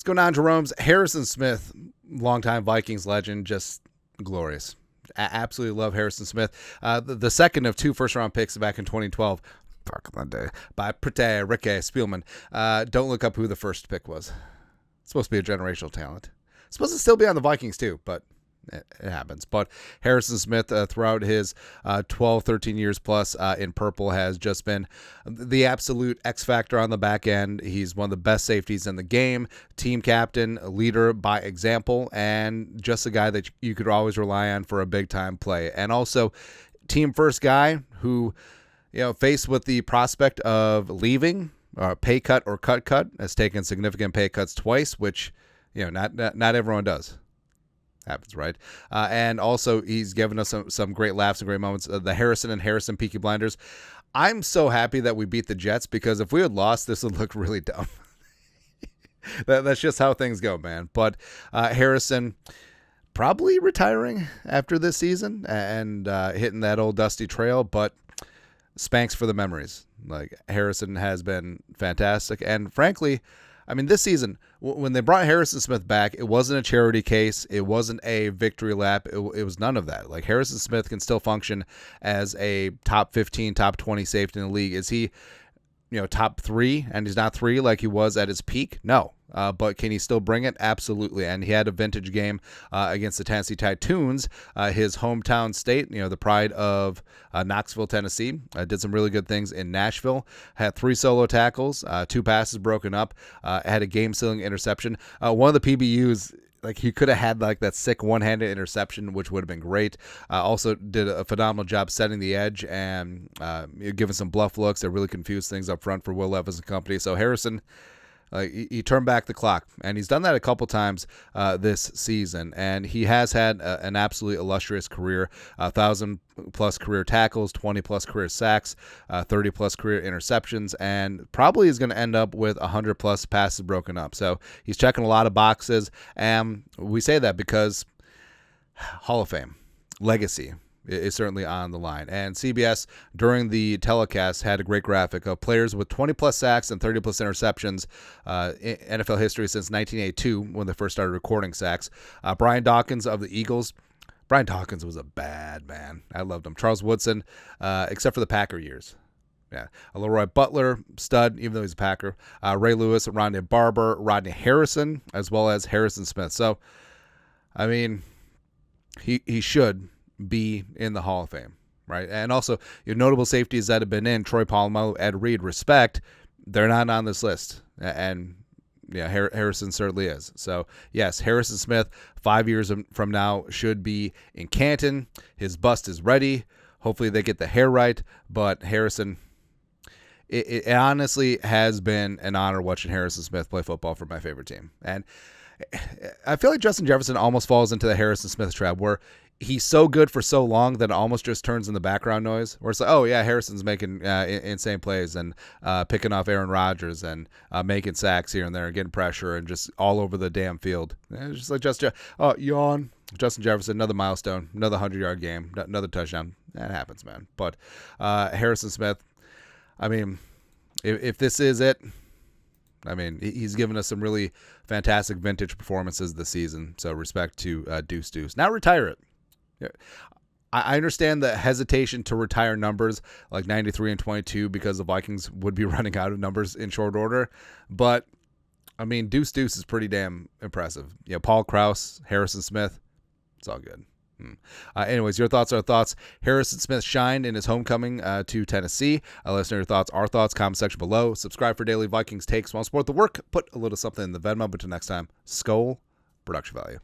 Let's go down to Jerome's. Harrison Smith, longtime Vikings legend, just glorious. Absolutely love Harrison Smith. The second of 2 first-round picks back in 2012. Back in the day, by Prete Ricky Spielman. Don't look up who the first pick was. It's supposed to be a generational talent. It's supposed to still be on the Vikings too, but it happens. But Harrison Smith, throughout his 12, 13 years plus in purple, has just been the absolute X factor on the back end. He's one of the best safeties in the game, team captain, a leader by example, and just a guy that you could always rely on for a big-time play. And also, team-first guy who, faced with the prospect of leaving, pay cut or cut, has taken significant pay cuts twice, which, not everyone does. Happens, right? And also, he's given us some great laughs and great moments. The Harrison and Harrison Peaky Blinders. I'm so happy that we beat the Jets, because if we had lost, this would look really dumb. That's just how things go, man. But Harrison probably retiring after this season and hitting that old dusty trail, but Spanx for the memories. Like, Harrison has been fantastic. And frankly, I mean, this season, when they brought Harrison Smith back, it wasn't a charity case. It wasn't a victory lap. It was none of that. Like, Harrison Smith can still function as a top 15, top 20 safety in the league. Is he, top 3 and he's not 3 like he was at his peak? No. But can he still bring it? Absolutely. And he had a vintage game against the Tennessee Titans, his hometown state, the pride of Knoxville, Tennessee. Did some really good things in Nashville. Had 3 solo tackles, 2 passes broken up, had a game-sealing interception. One of the PBUs, like, he could have had like that sick one-handed interception, which would have been great. Also did a phenomenal job setting the edge and giving some bluff looks that really confused things up front for Will Levis and company. So Harrison, he turned back the clock, and he's done that a couple times this season, and he has had an absolutely illustrious career, 1,000-plus career tackles, 20-plus career sacks, 30-plus career interceptions, and probably is going to end up with 100-plus passes broken up. So he's checking a lot of boxes, and we say that because Hall of Fame, legacy, is certainly on the line. And CBS, during the telecast, had a great graphic of players with 20-plus sacks and 30-plus interceptions in NFL history since 1982, when they first started recording sacks. Brian Dawkins of the Eagles. Brian Dawkins was a bad man. I loved him. Charles Woodson, except for the Packer years. Yeah. Leroy Butler, stud, even though he's a Packer. Ray Lewis, Rondé Barber, Rodney Harrison, as well as Harrison Smith. So, I mean, he should be in the Hall of Fame, right? And also, your notable safeties that have been in, Troy Polamalu, Ed Reed, respect, they're not on this list. And yeah, Harrison certainly is. So yes, Harrison Smith, 5 years from now, should be in Canton. His bust is ready. Hopefully they get the hair right. But Harrison, it honestly has been an honor watching Harrison Smith play football for my favorite team. And I feel like Justin Jefferson almost falls into the Harrison Smith trap, where he's so good for so long that it almost just turns in the background noise, where it's like, oh yeah, Harrison's making insane plays and picking off Aaron Rodgers and making sacks here and there and getting pressure and just all over the damn field. It's just like yawn. Justin Jefferson, another milestone, another 100-yard game, another touchdown. That happens, man. But Harrison Smith, I mean, if this is it, I mean, he's given us some really fantastic vintage performances this season. So respect to Deuce. Now retire it. I understand the hesitation to retire numbers like 93 and 22 because the Vikings would be running out of numbers in short order. But, I mean, Deuce is pretty damn impressive. Paul Krause, Harrison Smith, it's all good. Anyways, your thoughts are thoughts. Harrison Smith shined in his homecoming to Tennessee. Let us know your thoughts, our thoughts, comment section below. Subscribe for daily Vikings takes. Want to support the work? Put a little something in the Venmo. But until next time, Skol, production value.